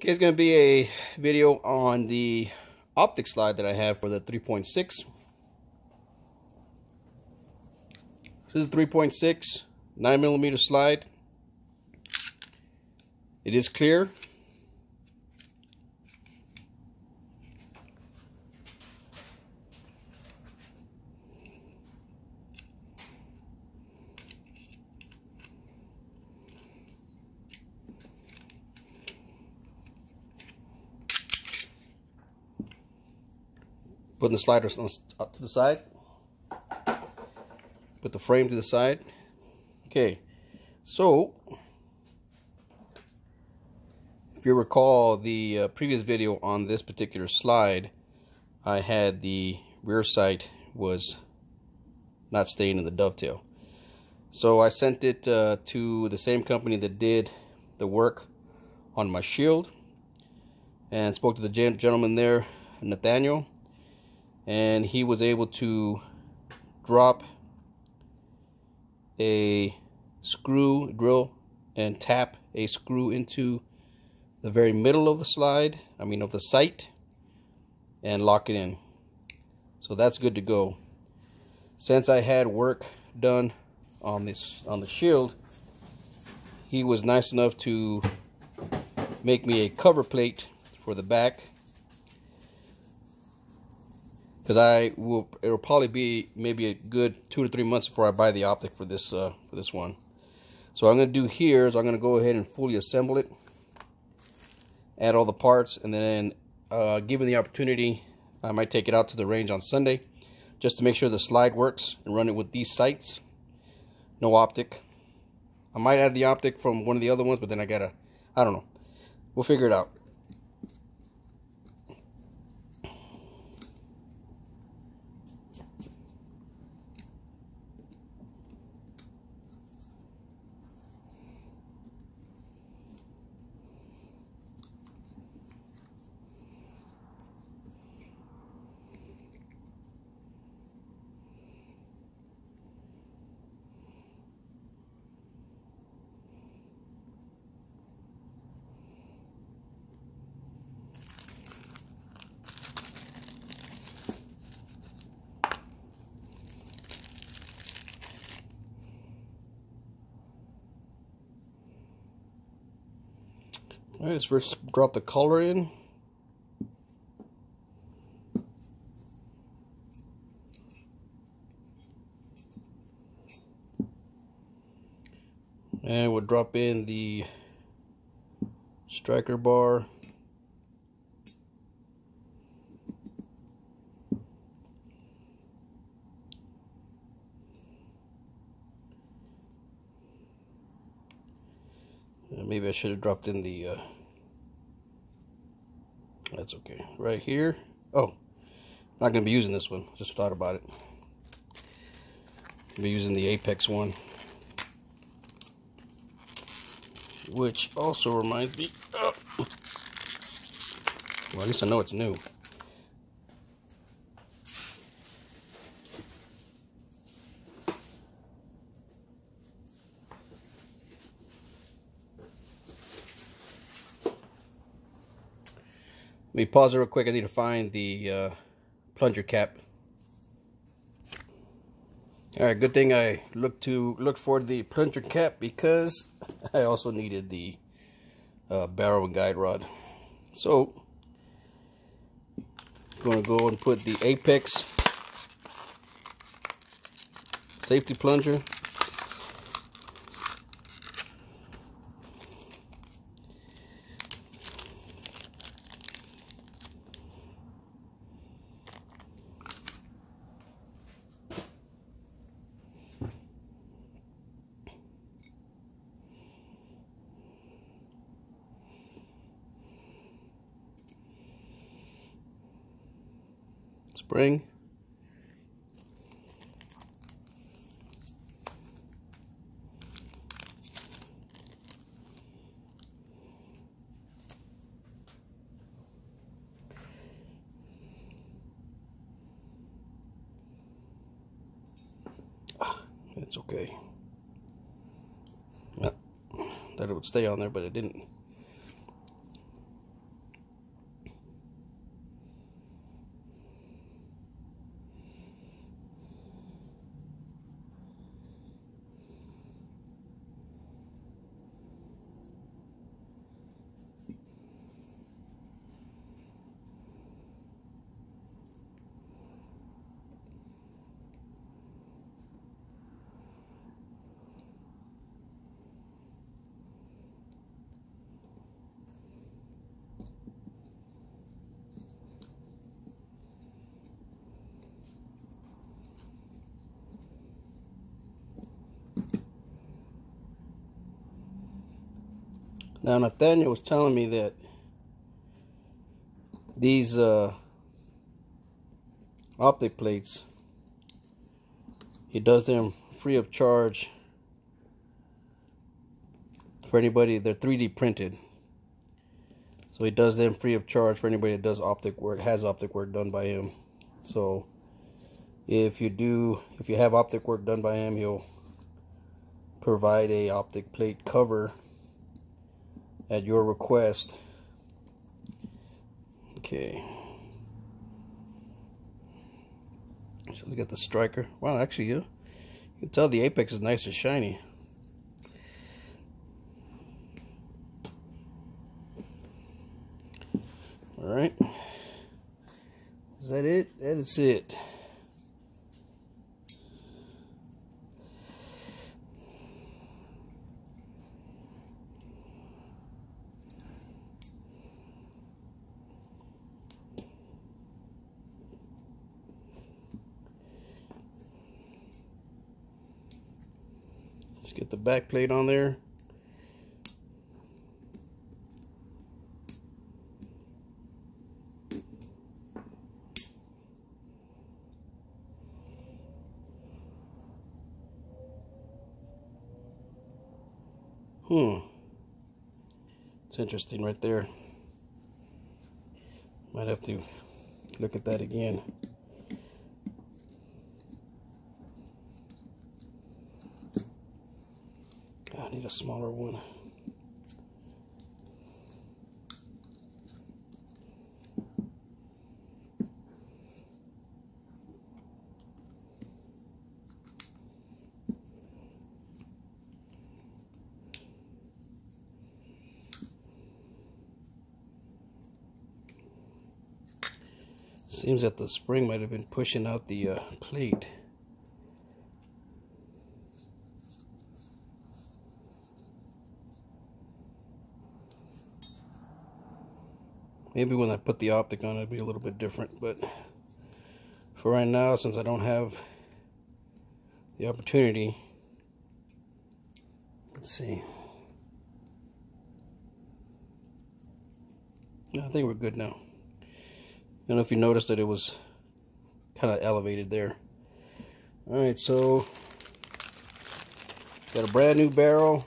Okay, it's going to be a video on the optic slide that I have for the 3.6. This is a 3.6 9mm slide. It is clear. Putting the sliders up to the side. Put the frame to the side. Okay, so if you recall the previous video on this particular slide, I had the rear sight was not staying in the dovetail. So I sent it to the same company that did the work on my shield and spoke to the gentleman there, Nathaniel, and he was able to drop a screw, drill, and tap a screw into the very middle of the slide, of the sight, and lock it in. So that's good to go. Since I had work done on the shield, he was nice enough to make me a cover plate for the back, because it'll probably be maybe a good 2 to 3 months before I buy the optic for this one. So what I'm going to do here is I'm going to go ahead and fully assemble it, add all the parts, and then given the opportunity, I might take it out to the range on Sunday just to make sure the slide works and run it with these sights. No optic. I might add the optic from one of the other ones, but then I don't know. We'll figure it out. Alright, let's first drop the color in. And we'll drop in the striker bar. Maybe I should have dropped in the that's okay, right here. Oh, not gonna be using this one, just thought about it. I'll be using the Apex one, which also reminds me, well, at least I know it's new. Let me pause it real quick. I need to find the plunger cap. All right, good thing I looked for the plunger cap, because I also needed the barrel and guide rod. So I'm going to go and put the Apex safety plunger. Spring. It's okay. Well, that it would stay on there, but it didn't. Now Nathaniel was telling me that these optic plates, he does them free of charge for anybody. They're 3D printed, so he does them free of charge for anybody that does optic work, has optic work done by him. So if you have optic work done by him, he'll provide a optic plate cover at your request. Okay, so look at the striker. Wow, actually, you can tell the apex is nice and shiny. All right, is that it? That is it. Let's get the back plate on there. It's interesting right there. Might have to look at that again. I need a smaller one. Seems that the spring might have been pushing out the plate. Maybe when I put the optic on, it'll be a little bit different, but for right now, since I don't have the opportunity, let's see. I think we're good now. I don't know if you noticed that it was kind of elevated there. Alright, so got a brand new barrel.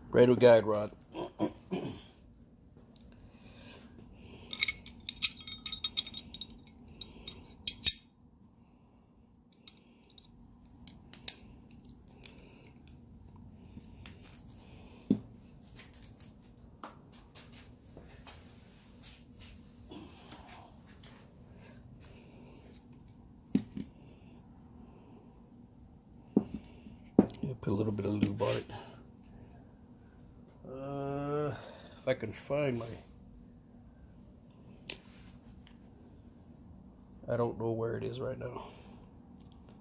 Brand new guide rod. Put a little bit of lube on it. If I can find my, I don't know where it is right now.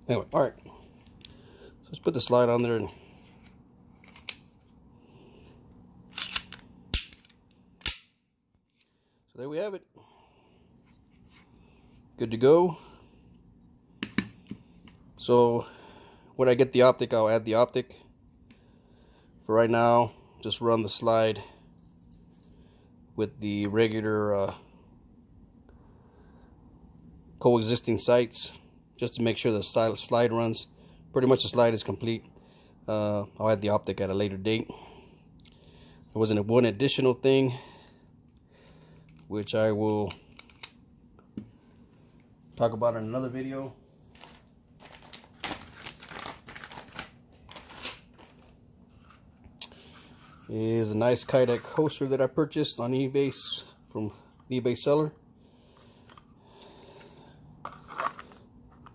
Anyway, all right. So let's put the slide on there and so there we have it. Good to go. So when I get the optic, I'll add the optic. For right now, just run the slide with the regular coexisting sights, just to make sure the slide runs. Pretty much the slide is complete. I'll add the optic at a later date. There was one additional thing, which I will talk about in another video. Is a nice Kydeck holster that I purchased on eBay from an eBay seller.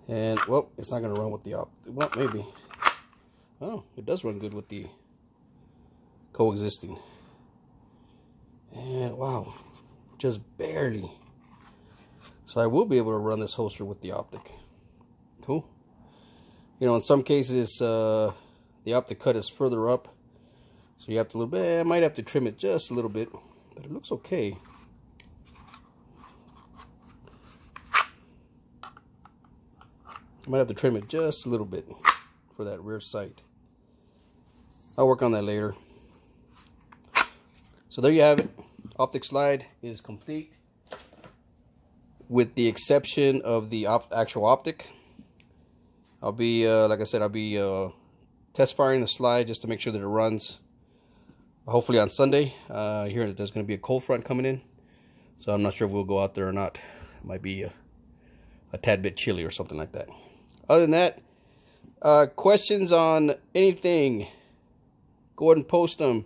And, well, it's not going to run with the optic. Well, maybe. Oh, it does run good with the coexisting. And, wow, just barely. So I will be able to run this holster with the optic. Cool. You know, in some cases, the optic cut is further up So you have to a little bit. I might have to trim it just a little bit, but it looks okay. I might have to trim it just a little bit for that rear sight. I'll work on that later. So there you have it. Optic slide is complete, with the exception of the actual optic. I'll be, like I said, I'll be test firing the slide just to make sure that it runs. Hopefully on Sunday. I hear that there's going to be a cold front coming in, so I'm not sure if we'll go out there or not. It might be a tad bit chilly or something like that. Other than that, questions on anything, go ahead and post them.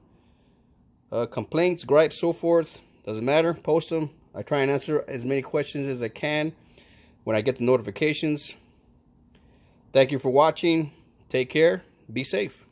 Complaints, gripes, so forth, doesn't matter, post them. I try and answer as many questions as I can when I get the notifications. Thank you for watching. Take care. Be safe.